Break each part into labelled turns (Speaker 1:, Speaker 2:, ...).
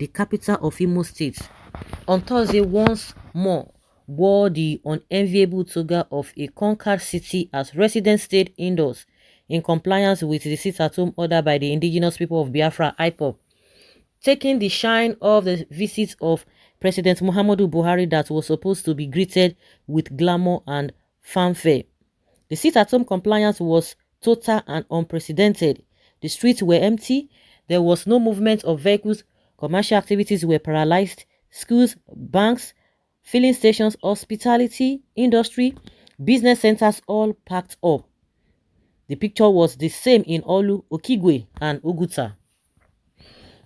Speaker 1: the capital of Imo State, on Thursday once more wore the unenviable toga of a conquered city as residents stayed indoors in compliance with the sit-at-home order by the indigenous people of Biafra (IPOB), taking the shine of the visit of President Muhammadu Buhari that was supposed to be greeted with glamour and fanfare. The sit-at-home compliance was total and unprecedented. The streets were empty, there was no movement of vehicles, commercial activities were paralyzed, schools, banks, filling stations, hospitality, industry, business centers all packed up. The picture was the same in Olu, Okigwe, and Oguta.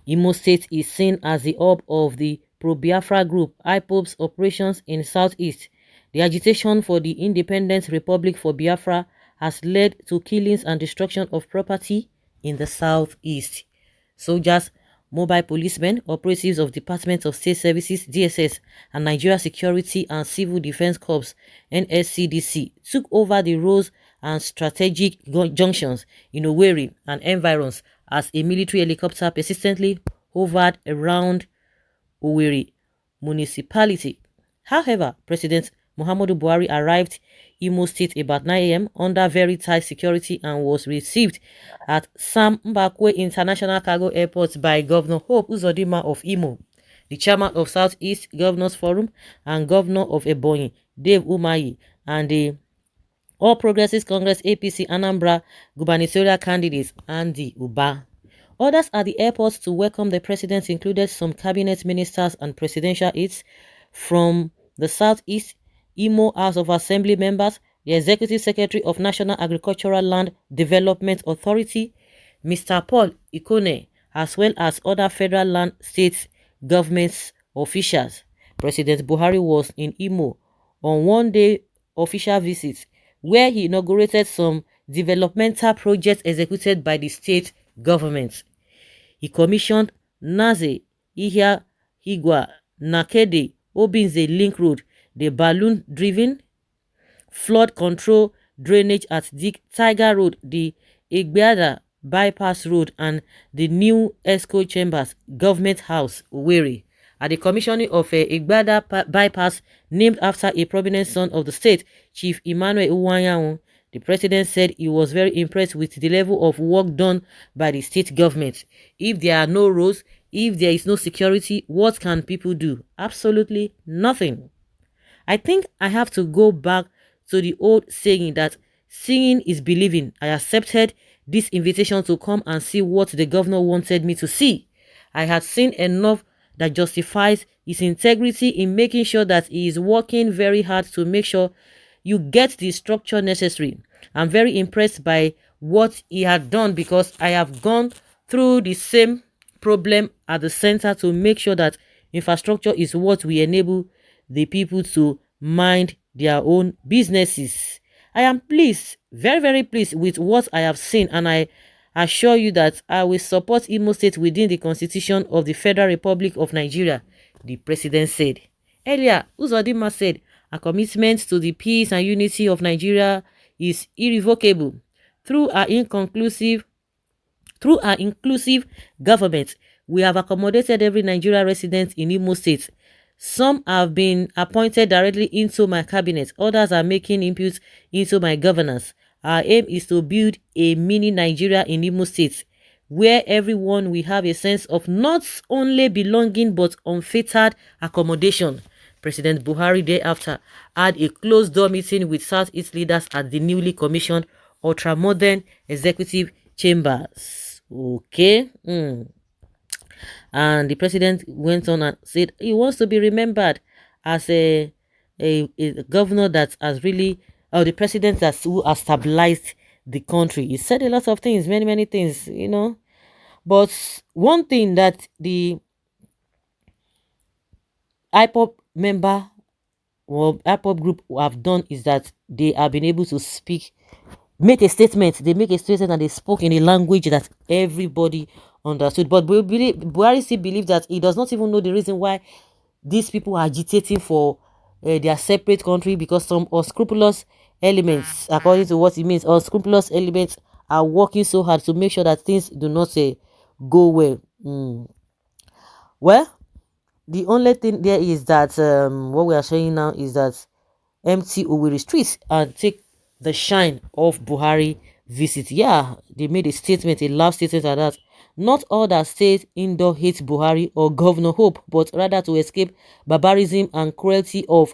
Speaker 1: Imo State is seen as the hub of the pro-Biafra group IPOB's operations in Southeast. The agitation for the Independent Republic for Biafra has led to killings and destruction of property in the Southeast. Soldiers, mobile policemen, operatives of Department of State Services (DSS) and Nigeria Security and Civil Defense Corps (NSCDC) took over the roads and strategic junctions in Owerri and environs as a military helicopter persistently hovered around Owerri municipality. However, President Muhammadu Buhari arrived Imo State about 9 a.m. under very tight security and was received at Sam Mbakwe International Cargo Airport by Governor Hope Uzodinma of Imo, the chairman of Southeast Governors Forum and Governor of Ebonyi, Dave Umahi, and the All Progressives Congress APC Anambra gubernatorial candidates Andy Uba. Others at the airport to welcome the president included some cabinet ministers and presidential aides from the Southeast, Imo House of Assembly members, the Executive Secretary of National Agricultural Land Development Authority, Mr. Paul Ikone, as well as other federal land state governments officials. President Buhari was in Imo on one-day official visit, where he inaugurated some developmental projects executed by the state government. He commissioned Naze Ihia Higwa Nakede Obinze Link Road, the balloon-driven flood control drainage at Dick Tiger Road, the Igbiada Bypass Road, and the new ESCO Chambers Government House, Owerri. At the commissioning of a Igbiada bypass named after a prominent son of the state, Chief Emmanuel Uwanyaun, the president said he was very impressed with the level of work done by the state government. If there are no roads, if there is no security, what can people do? Absolutely nothing. I think I have to go back to the old saying that seeing is believing. I accepted this invitation to come and see what the governor wanted me to see. I had seen enough that justifies his integrity in making sure that he is working very hard to make sure you get the structure necessary. I'm very impressed by what he had done because I have gone through the same problem at the center to make sure that infrastructure is what we enable the people to mind their own businesses. I am pleased, very, very pleased with what I have seen, and I assure you that I will support Imo State within the Constitution of the Federal Republic of Nigeria, the president said. Earlier, Uzodinma said, "A commitment to the peace and unity of Nigeria is irrevocable. Through our inclusive government, we have accommodated every Nigerian resident in Imo State. Some have been appointed directly into my cabinet. Others are making inputs into my governance. Our aim is to build a mini Nigeria in Imo State, where everyone will have a sense of not only belonging but unfettered accommodation." President Buhari thereafter had a closed-door meeting with Southeast leaders at the newly commissioned ultra-modern executive chambers. Okay. And the president went on and said he wants to be remembered as a governor that has really, or the president who has stabilized the country. He said a lot of things, many things, you know. But one thing that the IPOB member or IPOB group have done is that they have been able to make a statement. They make a statement and they spoke in a language that everybody understood. But Buhari still believes that he does not even know the reason why these people are agitating for their separate country, because some unscrupulous elements, according to what it means, unscrupulous elements are working so hard to make sure that things do not go well. Well, the only thing there is that what we are showing now is that empty Owerri streets and take the shine of Buhari visit. Yeah, they made a statement, a loud statement at that. Not all that stayed indoor hate Buhari or Governor Hope, but rather to escape barbarism and cruelty of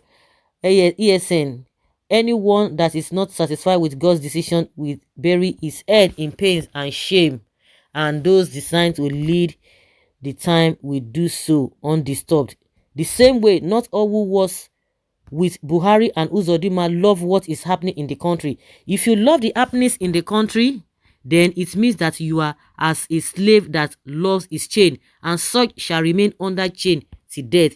Speaker 1: ESN. Anyone that is not satisfied with God's decision will bury his head in pain and shame, and those designed to lead the time will do so undisturbed. The same way, not all who was with Buhari and Uzodinma love what is happening in the country. If you love the happenings in the country, then it means that you are as a slave that loves his chain, and such shall remain under chain till death.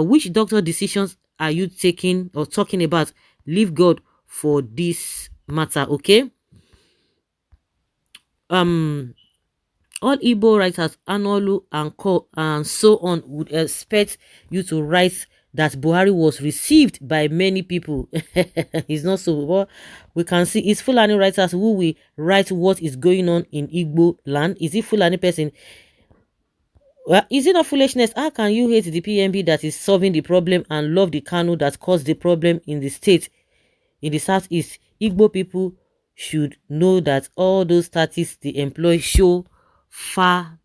Speaker 1: Which doctor decisions are you taking or talking about? Leave God for this matter, okay? All Igbo writers, Anolu and so on, would expect you to write that Buhari was received by many people. It's not so. But we can see it's Fulani writers who will write what is going on in Igbo land. Is it Fulani person? Well, is it not foolishness? How can you hate the PMB that is solving the problem and love the Kanu that caused the problem in the state? In the southeast, Igbo people should know that all those tactics they employ so far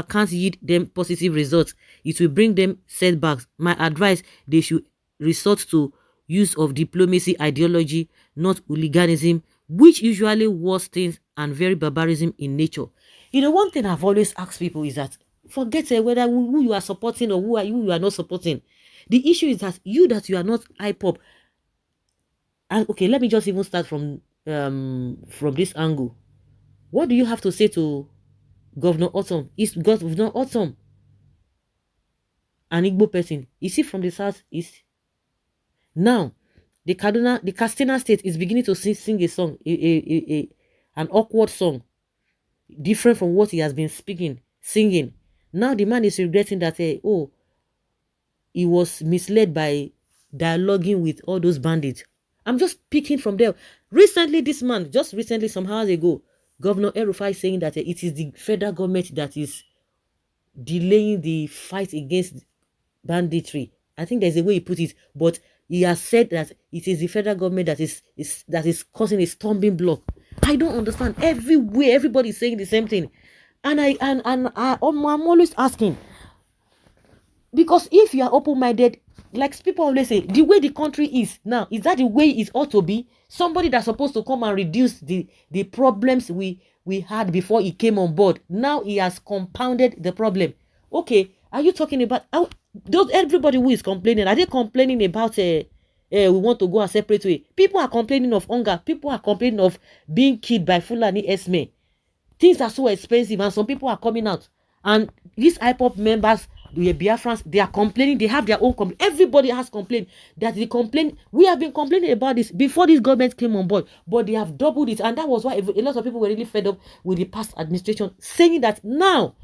Speaker 1: can't yield them positive results. It will bring them setbacks. My advice, they should resort to use of diplomacy ideology, not hooliganism, which usually worse things and very barbarism in nature. You know, one thing I've always asked people is that forget whether who you are supporting or who you are not supporting. The issue is that you are not IPOP. And okay, let me just even start from this angle. What do you have to say to Governor Autumn? Is Governor Autumn an Igbo person? Is he from the southeast? Now, the Katsina state is beginning to sing a song, an awkward song, different from what he has been singing. Now the man is regretting that, he was misled by dialoguing with all those bandits. I'm just picking from there. Recently, this man, just recently, some hours ago, Governor El-Rufai saying that it is the federal government that is delaying the fight against banditry. I think there's a way he put it, but he has said that it is the federal government that is causing a stumbling block. I don't understand. Everywhere, everybody is saying the same thing, and I'm always asking, because if you are open-minded, like people always say, the way the country is now, is that the way it ought to be? Somebody that's supposed to come and reduce the problems we had before he came on board, now he has compounded the problem. Okay, are you talking about everybody who is complaining? Are they complaining about we want to go a separate way? People are complaining of hunger. People are complaining of being killed by Fulani Esme. Things are so expensive, and some people are coming out. And these IPOP members, the Biafrans, they are complaining. They have their own complaint. Everybody has complained that they complain. We have been complaining about this before this government came on board, but they have doubled it, and that was why a lot of people were really fed up with the past administration, saying that now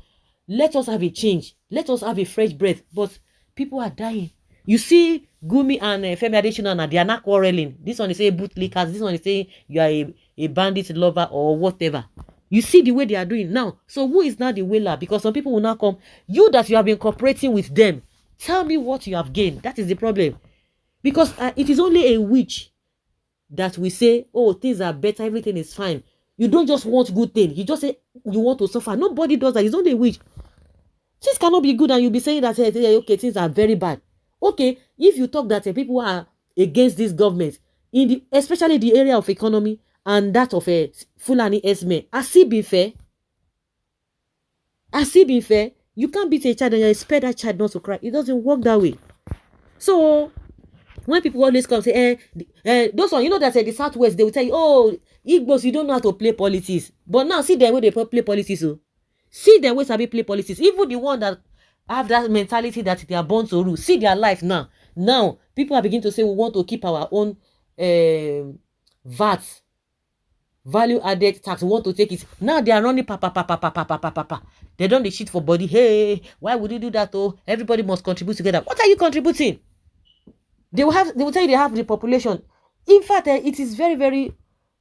Speaker 1: let us have a change, let us have a fresh breath. But people are dying. You see, Gumi and Femi Adesina, they are not quarreling. This one is saying bootlickers. This one is saying you are a bandit lover or whatever. You see the way they are doing now. So who is now the winner? Because some people will now come. You that you have been cooperating with them, tell me what you have gained. That is the problem. Because it is only a witch that we say, oh, things are better, everything is fine. You don't just want good things. You just say you want to suffer. Nobody does that. It's only a witch. Things cannot be good and you'll be saying that, okay, things are very bad. Okay, if you talk that people are against this government, especially the area of economy, and that of Fulani Esme, has he been fair? Has he been fair? You can't beat a child and you expect that child not to cry. It doesn't work that way. So when people always come say, those one, you know that the Southwest, they will tell you, oh, Igbos, you don't know how to play politics. But now see the way they play politics. Oh. See the way Sabi play politics. Even the one that have that mentality that they are born to rule. See their life now. Now people are beginning to say we want to keep our own VAT. Value added tax, we want to take it. Now they are running pa. They don't shit for body. Hey, why would you do that? Oh, everybody must contribute together. What are you contributing? They will tell you they have the population. In fact, it is very, very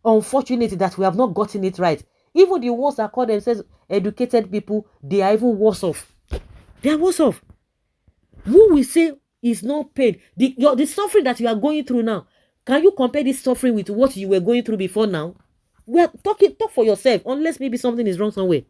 Speaker 1: unfortunate that we have not gotten it right. Even the ones that call themselves educated people, they are even worse off. They are worse off. Who will say is not pain? The suffering that you are going through now, can you compare this suffering with what you were going through before now? Talk for yourself, unless maybe something is wrong somewhere.